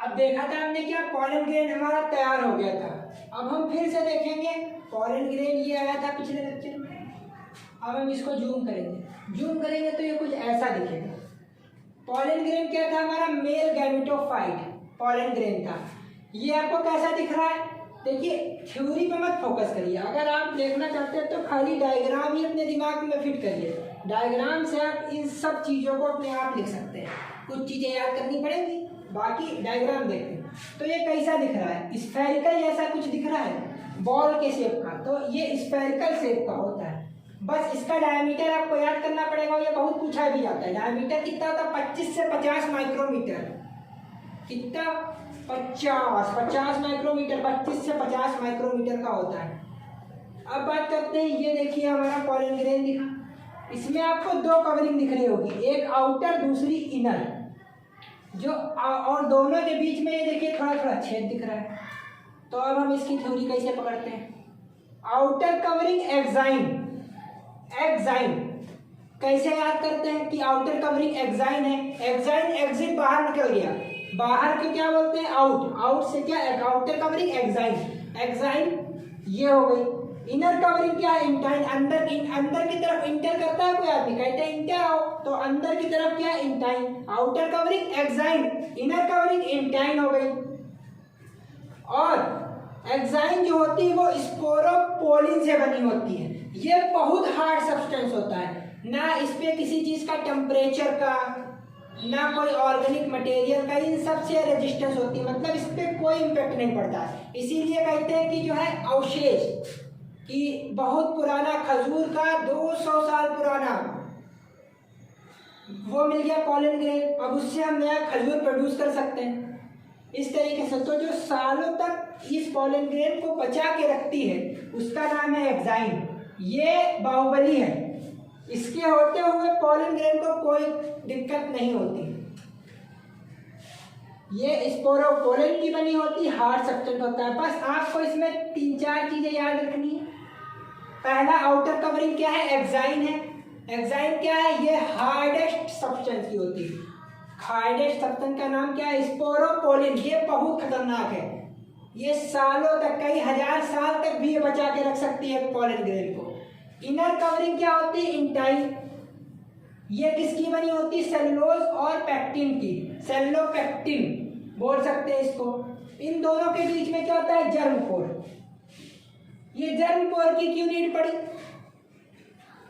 अब देखा था हमने क्या, पॉलन ग्रेन हमारा तैयार हो गया था। अब हम फिर से देखेंगे पॉलन ग्रेन ये आया था पिछले लेक्चर में। अब हम इसको जूम करेंगे तो ये कुछ ऐसा दिखेगा। पॉलन ग्रेन क्या था हमारा, मेल गैमेटोफाइट पॉलन ग्रेन था। ये आपको कैसा दिख रहा है, देखिए थ्योरी पे मत फोकस करिए, अगर आप देखना चाहते हैं तो खाली डायग्राम ही अपने दिमाग में फिट करिए। डायग्राम से आप इन सब चीज़ों को अपने आप लिख सकते हैं, कुछ चीज़ें याद करनी पड़ेंगी, बाकी डायग्राम देखते हैं। तो ये कैसा दिख रहा है, स्फेरिकल जैसा कुछ दिख रहा है, बॉल के शेप का, तो ये स्फेरिकल शेप का होता है। बस इसका डायमीटर आपको याद करना पड़ेगा, ये बहुत पूछा भी जाता है। डायमीटर कितना होता है, 25 से 50 माइक्रोमीटर। कितना, 50 माइक्रोमीटर, 25 से 50 माइक्रोमीटर का होता है। अब बात करते हैं, ये देखिए हमारा पॉलन ग्रेन दिखा, इसमें आपको दो कवरिंग दिख रही होगी, एक आउटर दूसरी इनर, जो और दोनों के बीच में ये देखिए थोड़ा थोड़ा छेद दिख रहा है। तो अब हम इसकी थ्योरी कैसे पकड़ते हैं, आउटर कवरिंग एक्साइन कैसे याद करते हैं कि आउटर कवरिंग एक्साइन है, एक्साइन एग्जिट बाहर निकल गया, बाहर के क्या बोलते हैं, आउट से क्या, आउटर कवरिंग एक्साइन ये हो गई। इनर कवरिंग क्या है, इंटाइन, अंदर की तरफ इंटर करता है कोई आदमी, कहते हैं इंटर आओ, तो अंदर की तरफ क्या है, intine. Outer covering exine, inner covering intine हो गई। और एक्साइन जो होती है वो स्पोरोपोलिन से बनी होती है। ये बहुत हार्ड सब्सटेंस होता है, ना इस पे किसी चीज का टेम्परेचर का, ना कोई ऑर्गेनिक मटेरियल का, इन सब से रेजिस्टेंस होती है, मतलब इस पे कोई इम्पैक्ट नहीं पड़ता। इसीलिए कहते हैं कि जो है अवशेष कि बहुत पुराना खजूर का 200 साल पुराना वो मिल गया पॉलन ग्रेन, अब उससे हम नया खजूर प्रोड्यूस कर सकते हैं इस तरीके से। तो जो सालों तक इस पॉलन ग्रेन को बचा के रखती है उसका नाम है एक्साइन। ये बाहुबली है, इसके होते हुए पॉलन ग्रेन को कोई दिक्कत नहीं होती। ये स्पोरोपोलिन की बनी होती, हार्ड सब्सटेंस होता है। बस आपको इसमें 3-4 चीजें याद रखनी है। पहला, आउटर कवरिंग क्या है, एक्साइन है। एक्साइन क्या है, ये हार्डेस्ट सब्सटेंस की होती है। हार्डेस्ट सब्सटेंस का नाम क्या है, स्पोरोपोलिन। ये बहुत खतरनाक है, ये सालों तक, कई हजार साल तक भी ये बचा के रख सकती है पॉलन ग्रेन को। इनर कवरिंग क्या होती है, इंटाइन। ये किसकी बनी होती है, सेलुलोज और पैक्टिन की, सेलोपेक्टिन बोल सकते हैं इसको। इन दोनों के बीच में क्या होता है, जर्म पोर। ये जर्म पोर की क्यों नीड पड़ी,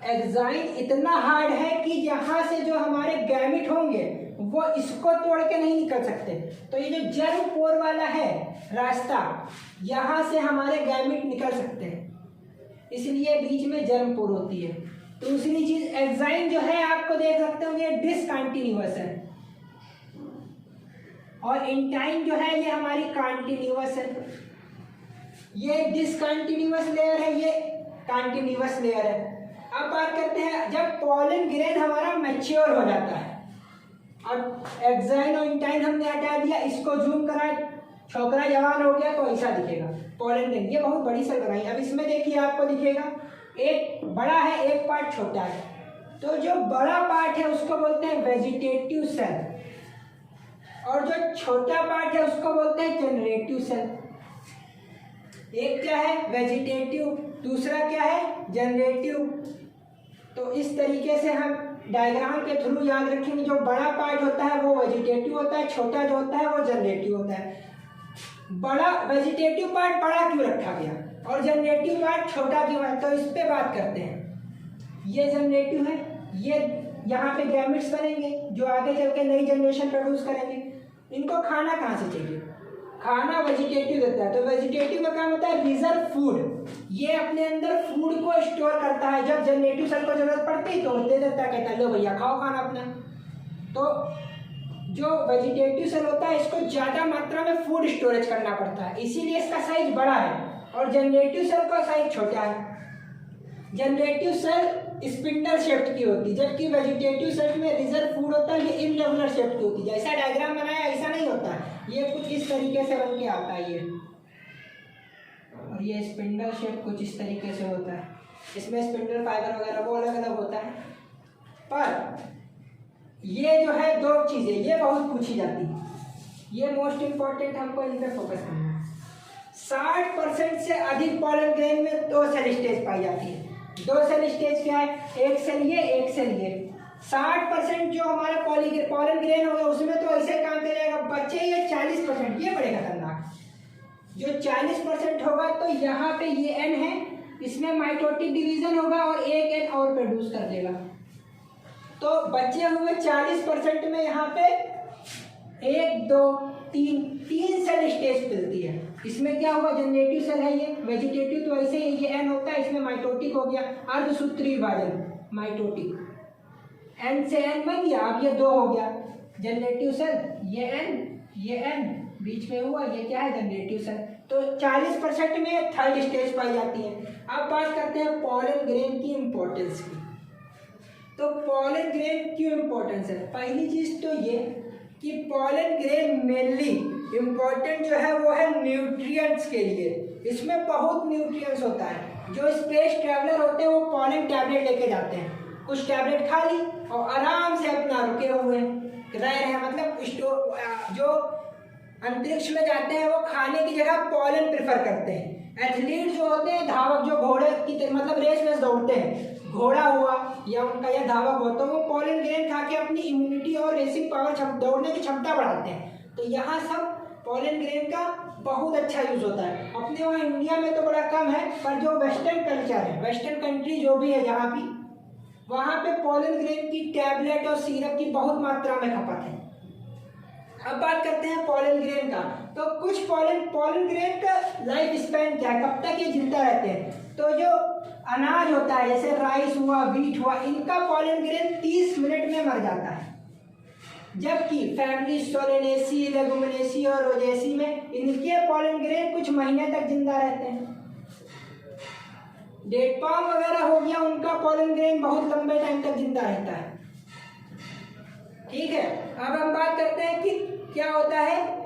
एक्साइन इतना हार्ड है कि यहाँ से जो हमारे गैमिट होंगे वो इसको तोड़ के नहीं निकल सकते। तो ये जो जर्म पोर वाला है रास्ता, यहाँ से हमारे गैमिट निकल सकते हैं, इसलिए बीच में जर्म पोर होती है। दूसरी चीज, एक्साइन जो है आपको देख सकते होंगे डिसकंटिन्यूअस है, और इंटाइन जो है ये हमारी कंटिन्यूअस है। ये डिसकंटिन्यूअस लेयर है, ये कंटिन्यूअस लेयर है। अब बात करते हैं, जब पॉलन ग्रेन हमारा मैच्योर हो जाता है, अब एक्साइन और इंटाइन हमने हटा दिया, इसको जूम करा, छोकरा जवान हो गया तो ऐसा दिखेगा पॉलन ग्रेन। ये बहुत बड़ी सेल बनाई। अब इसमें देखिए आपको दिखेगा एक बड़ा है, एक पार्ट छोटा है। तो जो बड़ा पार्ट है उसको बोलते हैं वेजिटेटिव सेल, और जो छोटा पार्ट है उसको बोलते हैं जनरेटिव सेल। एक क्या है, वेजिटेटिव, दूसरा क्या है, जनरेटिव। तो इस तरीके से हम डायग्राम के थ्रू याद रखेंगे, जो बड़ा पार्ट होता है वो वेजिटेटिव होता है, छोटा जो होता है वो जनरेटिव होता है। बड़ा वेजिटेटिव पार्ट बड़ा क्यों रखा गया और जनरेटिव पार्ट छोटा क्यों है, तो इस पे बात करते हैं। ये जनरेटिव है, ये यहाँ पे गैमेट्स बनेंगे जो आगे चल के नई जनरेशन प्रोड्यूस करेंगे। इनको खाना कहाँ से चाहिए, खाना वेजिटेटिव देता है। तो वेजिटेटिव का काम होता है रिजर्व फूड, ये अपने अंदर फूड को स्टोर करता है, जब जनरेटिव सेल को जरूरत पड़ती है तो दे देता है, कहता है लो भैया खाओ खाना अपना। तो जो वेजिटेटिव सेल होता है इसको ज़्यादा मात्रा में फूड स्टोरेज करना पड़ता है, इसीलिए इसका साइज बड़ा है, और जनरेटिव सेल का साइज छोटा है। जनरेटिव सेल स्पिंडल शेप्ड की होती है, जबकि वेजिटेटिव सेल में रिजर्व फूड होता है, ये इनरेगुलर शेप्ड की होती है। जैसा डायग्राम बनाया ऐसा नहीं होता, ये कुछ इस तरीके से बन के आता है ये, और ये स्पिंडल शेप कुछ इस तरीके से होता है। इसमें स्पिंडल फाइबर वगैरह वो अलग अलग होता है। पर ये जो है दो चीज़ें ये बहुत पूछी जाती है, ये मोस्ट इंपॉर्टेंट, हमको इन पे फोकस करना है। 60% से अधिक पॉलन ग्रेन में 2 सेल स्टेज पाई जाती है। 2 सेल स्टेज क्या है? एक सेल ये, एक सेल ये। 60% जो हमारा पॉलन ग्रेन होगा उसमें तो ऐसे काम करेगा, बच्चे ये 40%, ये बड़े खतरनाक। जो 40% होगा तो यहाँ पे ये एन है, इसमें माइटोटिक डिवीजन होगा और एक एन और प्रोड्यूस कर देगा। तो बचे हुए 40% में यहाँ पे 1 2 3 सेल स्टेज मिलती है। इसमें क्या हुआ? जनरेटिव सेल है ये, वेजिटेटिव तो ऐसे ही ये एन होता है, इसमें माइटोटिक हो गया, अर्धसूत्री विभाजन माइटोटिक, एन से एन बन गया, अब ये 2 हो गया जनरेटिव सेल, ये एन बीच में हुआ, ये क्या है? Generative sale. तो 40% में 3rd स्टेज पाई जाती है। अब बात करते हैं पॉलन ग्रेन की इम्पोर्टेंस की। तो पॉलन ग्रेन क्यों इम्पोर्टेंस है? पहली चीज तो ये कि पॉलन ग्रेन मेनली इम्पोर्टेंट जो है वो है न्यूट्रिएंट्स के लिए। इसमें बहुत न्यूट्रिएंट्स होता है। जो स्पेस ट्रैवलर होते हैं वो पॉलन टैबलेट लेके जाते हैं, कुछ टैबलेट खा ली और आराम से अपना रुके हुए रह रहे हैं, मतलब जो अंतरिक्ष में जाते हैं वो खाने की जगह पॉलन प्रेफर करते हैं। एथलीट जो होते हैं, धावक जो घोड़े की मतलब रेस दौड़ते हैं, घोड़ा हुआ या उनका या धावक हो, तो वो पॉलन ग्रेन खा के अपनी इम्यूनिटी और रेसिंग पावर, दौड़ने की क्षमता बढ़ाते हैं। तो यहाँ सब पॉलन ग्रेन का बहुत अच्छा यूज होता है। अपने वहाँ इंडिया में तो बड़ा कम है, पर जो वेस्टर्न कल्चर है, वेस्टर्न कंट्री जो भी है जहाँ भी, वहाँ पे पॉलन ग्रेन की टैबलेट और सिरप की बहुत मात्रा में खपत है। अब बात करते हैं पॉलन ग्रेन का। तो कुछ पॉलन ग्रेन का लाइफ स्पैन क्या है, कब तक ये जिंदा रहते हैं? तो जो अनाज होता है जैसे राइस हुआ, व्हीट हुआ, इनका पॉलन ग्रेन 30 मिनट में मर जाता है। जबकि फैमिली सोलेनेसी, लेगुमिनेसी और रोजेसी में इनके पॉलन ग्रेन कुछ महीने तक जिंदा रहते हैं। डेट पाम वगैरह हो गया, उनका पॉलन ग्रेन बहुत लंबे टाइम तक जिंदा रहता है। ठीक है, अब हम बात करते हैं कि क्या होता है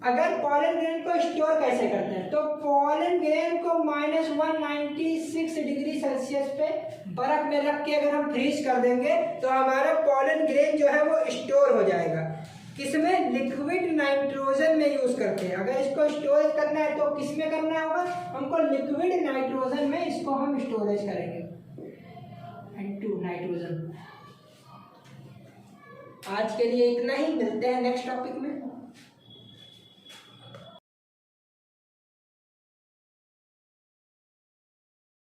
अगर पॉलन ग्रेन को स्टोर कैसे करते हैं। तो पॉलन ग्रेन को -196 डिग्री सेल्सियस पे बर्फ में रख के अगर हम फ्रीज कर देंगे तो हमारा पॉलन ग्रेन जो है वो स्टोर हो जाएगा। किसमें? लिक्विड नाइट्रोजन में यूज करते हैं। अगर इसको स्टोरेज करना है तो किस में करना होगा? हमको लिक्विड नाइट्रोजन में इसको हम स्टोरेज करेंगे, N2 नाइट्रोजन। आज के लिए इतना ही, मिलते हैं नेक्स्ट टॉपिक में।